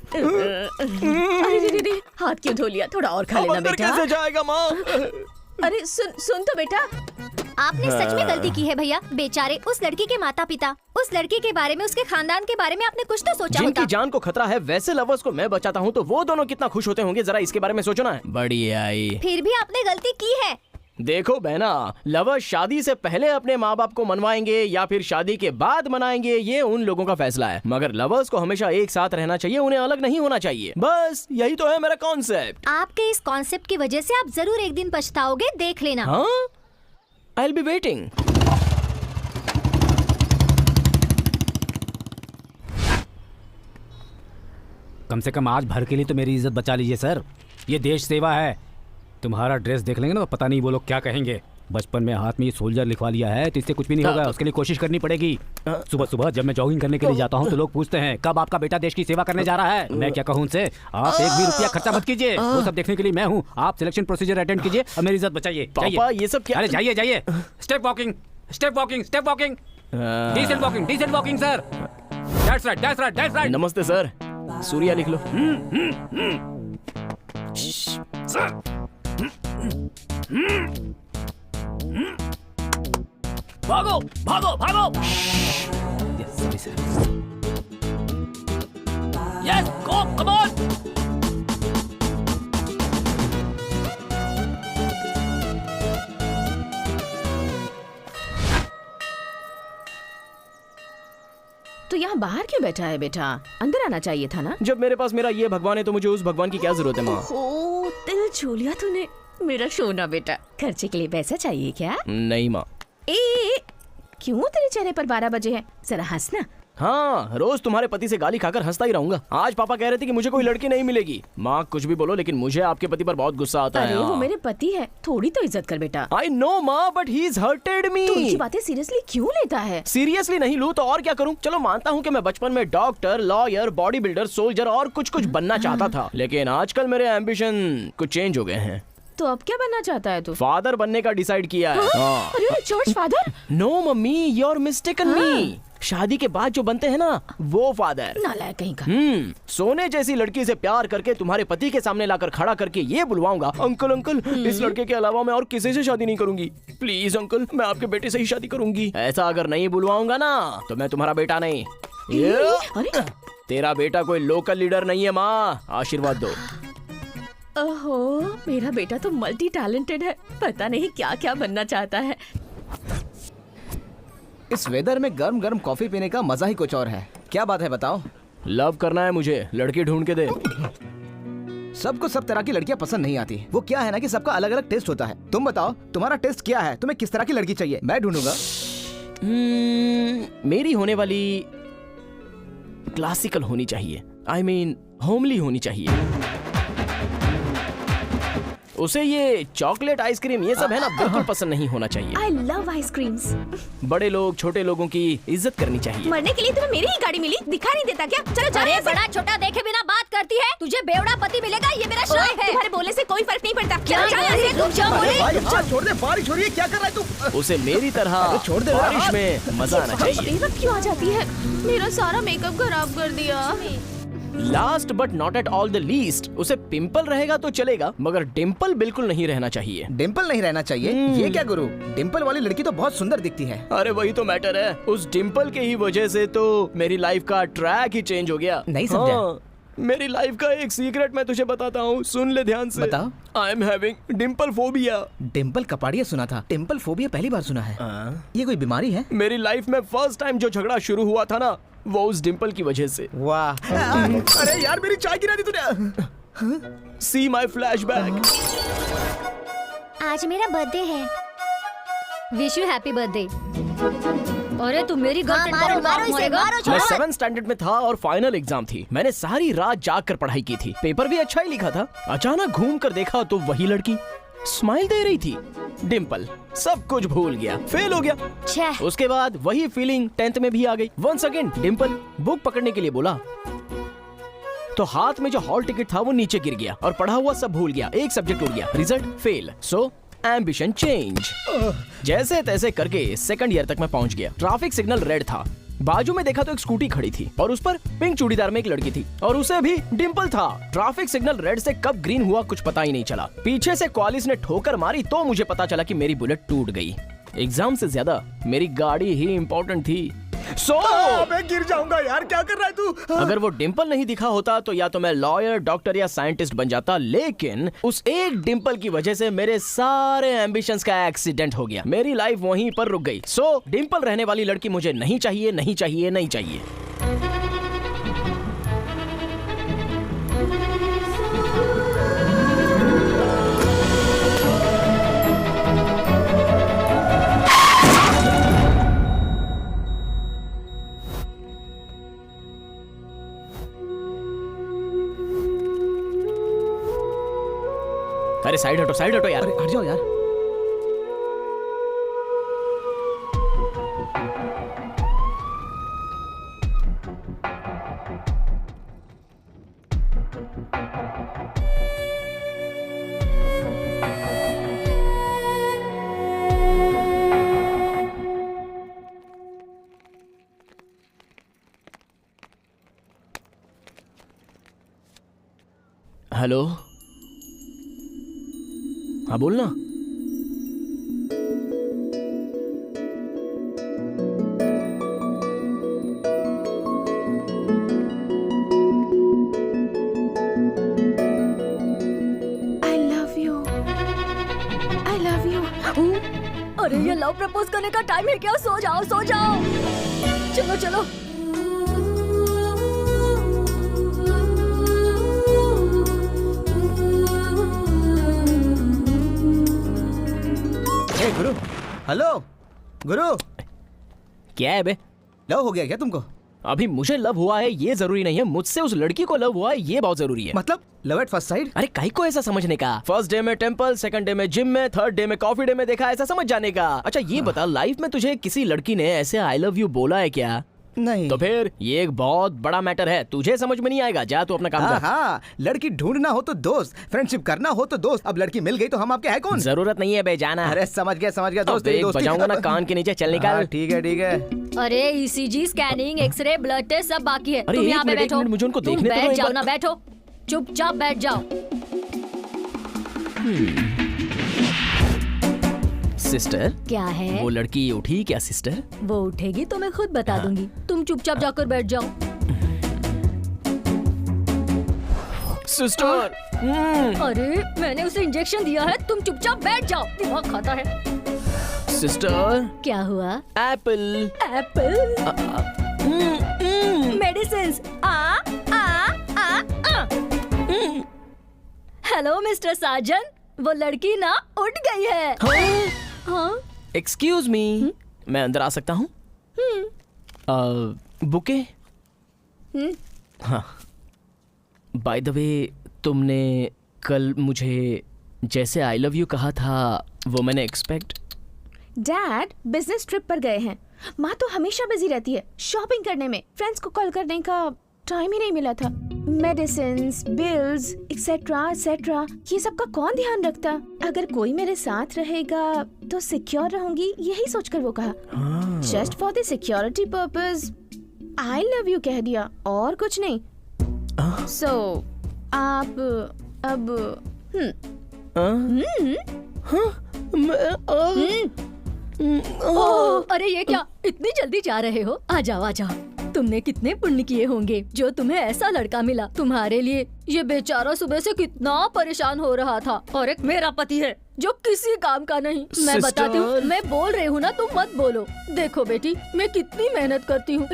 अरे हाथ क्यों धो लिया? थोड़ा और खा लेना बेटा। कैसे जाएगा माँ? अरे सुन तो बेटा, आपने सच में गलती की है भैया। बेचारे उस लड़की के माता पिता, उस लड़की के बारे में, उसके खानदान के बारे में आपने कुछ तो सोचा जिनकी होता। जान को खतरा है वैसे लवर्स को मैं बचाता हूँ तो वो दोनों कितना खुश होते होंगे, जरा इसके बारे में सोचो ना। बढ़िया आई। फिर भी आपने गलती की है। देखो बहना, लवर्स शादी से पहले अपने माँ बाप को मनवाएंगे या फिर शादी के बाद मनाएंगे, ये उन लोगों का फैसला है। मगर लवर्स को हमेशा एक साथ रहना चाहिए, उन्हें अलग नहीं होना चाहिए। बस यही तो है मेरा कॉन्सेप्ट। आपके इस कॉन्सेप्ट की वजह से आप जरूर एक दिन पछताओगे, देख लेना। हाँ, I'll be waiting. कम से कम आज भर के लिए तो मेरी इज्जत बचा लीजिए सर। ये देश सेवा है। तुम्हारा ड्रेस देख लेंगे ना तो पता नहीं वो लोग क्या कहेंगे। बचपन में हाथ में ये सोल्जर लिखवा लिया है तो इससे कुछ भी नहीं होगा। उसके लिए कोशिश करनी पड़ेगी। सुबह सुबह जब मैं जॉगिंग करने के लिए जाता हूँ तो लोग पूछते हैं कब आपका बेटा देश की सेवा करने जा रहा है। मैं क्या कहूँ उनसे, आप एक भी रुपया खर्चा मत कीजिए, वो सब देखने के लिए मैं हूँ। आप सिलेक्शन प्रोसीजर अटेंड कीजिए और मेरी इज्जत बचाइए। पापा ये सब क्या? अरे जाइए जाइए। Step walking, step walking, step walking, decent walking, decent walking sir. That's right, that's right, that's right. नमस्ते सर, सूर्या लिख लो। भागो भागो भागो। Yes go, come on. तो यहाँ बाहर क्यों बैठा है बेटा? अंदर आना चाहिए था ना। जब मेरे पास मेरा ये भगवान है तो मुझे उस भगवान की क्या जरूरत है माँ? ओ, दिल छू लिया तूने मेरा सोना बेटा। खर्चे के लिए पैसा चाहिए क्या? नहीं माँ। क्यों तेरे चेहरे पर 12 बजे हैं? जरा हंसना। हाँ, रोज तुम्हारे पति से गाली खाकर हंसता ही रहूंगा। आज पापा कह रहे थे कि मुझे कोई लड़की नहीं मिलेगी। माँ कुछ भी बोलो लेकिन मुझे आपके पति पर बहुत गुस्सा आता है। अरे वो मेरे पति है, थोड़ी तो इज्जत कर बेटा। आई नो माँ, बट ही इज हर्टेड मी। तू उनकी बातें सीरियसली क्यों लेता है? सीरियसली नहीं लूँ तो और क्या करूँ? चलो मानता हूँ कि मैं बचपन में doctor, lawyer, body builder, soldier और कुछ कुछ बनना चाहता था, लेकिन आजकल मेरे एम्बिशन कुछ चेंज हो गए हैं। तो अब क्या बनना चाहता है तू? फादर बनने का डिसाइड किया है। हाँ। अरे church father? No mummy, you are mistaken me. शादी के बाद जो बनते हैं ना वो फादर। नालायक कहीं का। सोने जैसी लड़की से प्यार करके तुम्हारे पति के सामने लाकर खड़ा करके ये बुलवाऊंगा, अंकल अंकल इस लड़के के अलावा मैं और किसी से शादी नहीं करूंगी। प्लीज अंकल, मैं आपके बेटे से ही शादी करूंगी। ऐसा अगर नहीं बुलवाऊंगा ना तो मैं तुम्हारा बेटा नहीं। अरे तेरा बेटा कोई लोकल लीडर नहीं है माँ, आशीर्वाद दो। ओहो, मेरा बेटा तो मल्टी टैलेंटेड है, पता नहीं क्या क्या बनना चाहता है। इस वेदर में गर्म गर्म कॉफी पीने का मजा ही कुछ और है। क्या बात है बताओ? लव करना है मुझे, लड़की ढूंढ के दे। सबको सब तरह की लड़कियां पसंद नहीं आती। वो क्या है ना कि सबका अलग अलग टेस्ट होता है। तुम बताओ तुम्हारा टेस्ट क्या है? तुम्हें किस तरह की लड़की चाहिए? मैं ढूंढूंगा। मेरी होने वाली क्लासिकल होनी चाहिए, आई मीन होमली होनी चाहिए। उसे ये चॉकलेट आइसक्रीम ये सब है ना बिल्कुल पसंद नहीं होना चाहिए। I love ice creams. बड़े लोग छोटे लोगों की इज्जत करनी चाहिए। मरने के लिए तुम्हें मेरी ही गाड़ी मिली, दिखा नहीं देता क्या? चलो चलो। अरे बड़ा छोटा देखे बिना बात करती है। तुझे बेवड़ा पति मिलेगा, ये मेरा श्राप है। तुम्हारे बोलने से कोई फर्क नहीं पड़ता। क्या छोड़ दे, बारिश हो रही है, क्या कर रहा है तू? उसे मेरी तरह छोड़ दे, बारिश में मजा आना चाहिए। बेवक्त क्यों आ जाती है? मेरा सारा मेकअप खराब कर दिया। Last but not at all the least, उसे पिंपल रहेगा तो चलेगा मगर डिम्पल बिल्कुल नहीं रहना चाहिए। डिम्पल नहीं रहना चाहिए? ये क्या गुरु, डिम्पल वाली लड़की तो बहुत सुंदर दिखती है। अरे वही तो मैटर है, उस डिम्पल के ही वजह से तो मेरी लाइफ का ट्रैक ही चेंज हो गया। नहीं समझा। हाँ, मेरी लाइफ का एक सीक्रेट मैं तुझे बताता हूँ, सुन ले ध्यान से। बताओ। I am having Dimple phobia. Dimple Kapadia सुना था, टेम्पल फोबिया पहली बार सुना है। ये कोई बीमारी है? मेरी लाइफ में फर्स्ट टाइम जो झगड़ा शुरू हुआ था ना वो उस डिम्पल की वजह से। वाह। अरे यार मेरी चाय गिरा दी तूने। सी माई फ्लैशबैक। आज मेरा बर्थडे है। Wish you happy birthday. अरे तुम मेरी गर्लफ्रेंड मैं 7th स्टैंडर्ड में था और फाइनल एग्जाम थी। मैंने सारी रात जाग कर पढ़ाई की थी, पेपर भी अच्छा ही लिखा था। अचानक घूम कर देखा तो वही लड़की स्माइल दे रही थी, डिम्पल। सब कुछ भूल गया, फेल हो गया। उसके बाद वही फीलिंग 10th में भी आ गई। वंस अगेन डिम्पल बुक पकड़ने के लिए बोला तो हाथ में जो हॉल टिकट था वो नीचे गिर गया और पढ़ा हुआ सब भूल गया। एक सब्जेक्ट उड़ गया, रिजल्ट फेल। सो एम्बिशन चेंज। जैसे तैसे करके 2nd ईयर तक मैं पहुंच गया। ट्रैफिक सिग्नल रेड था, बाजू में देखा तो एक स्कूटी खड़ी थी और उस पर पिंक चूड़ीदार में एक लड़की थी और उसे भी डिम्पल था। ट्रैफिक सिग्नल रेड से कब ग्रीन हुआ कुछ पता ही नहीं चला। पीछे से क्वालिस ने ठोकर मारी तो मुझे पता चला कि मेरी बुलेट टूट गई। एग्जाम से ज्यादा मेरी गाड़ी ही इम्पोर्टेंट थी। मैं गिर जाऊंगा यार, क्या कर रहा है तू? अगर वो डिम्पल नहीं दिखा होता तो या तो मैं लॉयर, डॉक्टर या साइंटिस्ट बन जाता, लेकिन उस एक डिम्पल की वजह से मेरे सारे एम्बिशंस का एक्सीडेंट हो गया। मेरी लाइफ वहीं पर रुक गई। सो डिम्पल रहने वाली लड़की मुझे नहीं चाहिए, नहीं चाहिए, नहीं चाहिए। अरे साइड हटो यार। अरे हट जाओ यार। हेलो, हाँ बोलना। अरे ये लव प्रपोज करने का टाइम है क्या? सो जाओ सो जाओ। चलो चलो। हे गुरु, हेलो गुरु, क्या है बे? लव हो गया क्या तुमको? अभी मुझे लव हुआ है ये जरूरी नहीं है, मुझसे उस लड़की को लव हुआ है ये बहुत जरूरी है। मतलब लव एट फर्स्ट साइड? अरे काहे को ऐसा समझने का? फर्स्ट डे में टेंपल, सेकंड डे में जिम में, थर्ड डे में कॉफी डे में देखा, ऐसा समझ जाने का। अच्छा ये बता, लाइफ में तुझे किसी लड़की ने ऐसे आई लव यू बोला है क्या? नहीं। तो फिर ये एक बहुत बड़ा मैटर है, तुझे समझ में नहीं आएगा। जा तू अपना काम कर। हाँ, लड़की ढूंढना हो तो दोस्त, फ्रेंडशिप करना हो तो दोस्त। अब लड़की मिल गई तो हम आपके है कौन? जरूरत नहीं है बे, जाना। अरे समझ गया दोस्त, तेरी दोस्ती बजाऊंगा ना कान के नीचे, चल निकाल। ठीक है। अरे ECG, scanning, x-ray, blood test सब बाकी है। अरे तुम एक यहाँ पे मिनट, बैठो। मुझे उनको तुम देखने तो दो बैठ एक जाओ बार। ना, बैठो चुपचाप बैठ जाओ। सिस्टर, क्या है? वो लड़की उठी क्या सिस्टर? वो उठेगी तो मैं खुद बता दूंगी। तुम चुपचाप जाकर बैठ जाओ। सिस्टर, अरे मैंने उसे इंजेक्शन दिया है, तुम चुपचाप बैठ जाओ। दिमाग खाता है। सिस्टर। क्या हुआ? Apple. Apple, medicines. Hello mister Sajan, वो लड़की ना उठ गई है। हाँ? एक्सक्यूज मी, मैं अंदर आ सकता हूँ? बुके? हाँ। बाय द वे, तुमने कल मुझे जैसे आई लव यू कहा था वो मैंने एक्सपेक्ट। डैड बिजनेस ट्रिप पर गए हैं। माँ तो हमेशा बिजी रहती है शॉपिंग करने में, फ्रेंड्स को कॉल करने का टाइम ही नहीं मिला था। मेडिसिन्स, बिल्स, एक्सेट्रा ये सब का कौन ध्यान रखता? अगर कोई मेरे साथ रहेगा तो सिक्योर रहूंगी, यही सोचकर वो कहा। Just for the security purpose I love you कह दिया, और कुछ नहीं। सो आप अब अरे ये क्या, इतनी जल्दी जा रहे हो? आ जाओ। तुमने कितने पुण्य किए होंगे जो तुम्हें ऐसा लड़का मिला। तुम्हारे लिए ये बेचारा सुबह से कितना परेशान हो रहा था, और एक मेरा पति है जो किसी काम का नहीं। मैं बताती हूँ, मैं बोल रही हूँ ना, तुम मत बोलो। देखो बेटी, मैं कितनी मेहनत करती हूँ,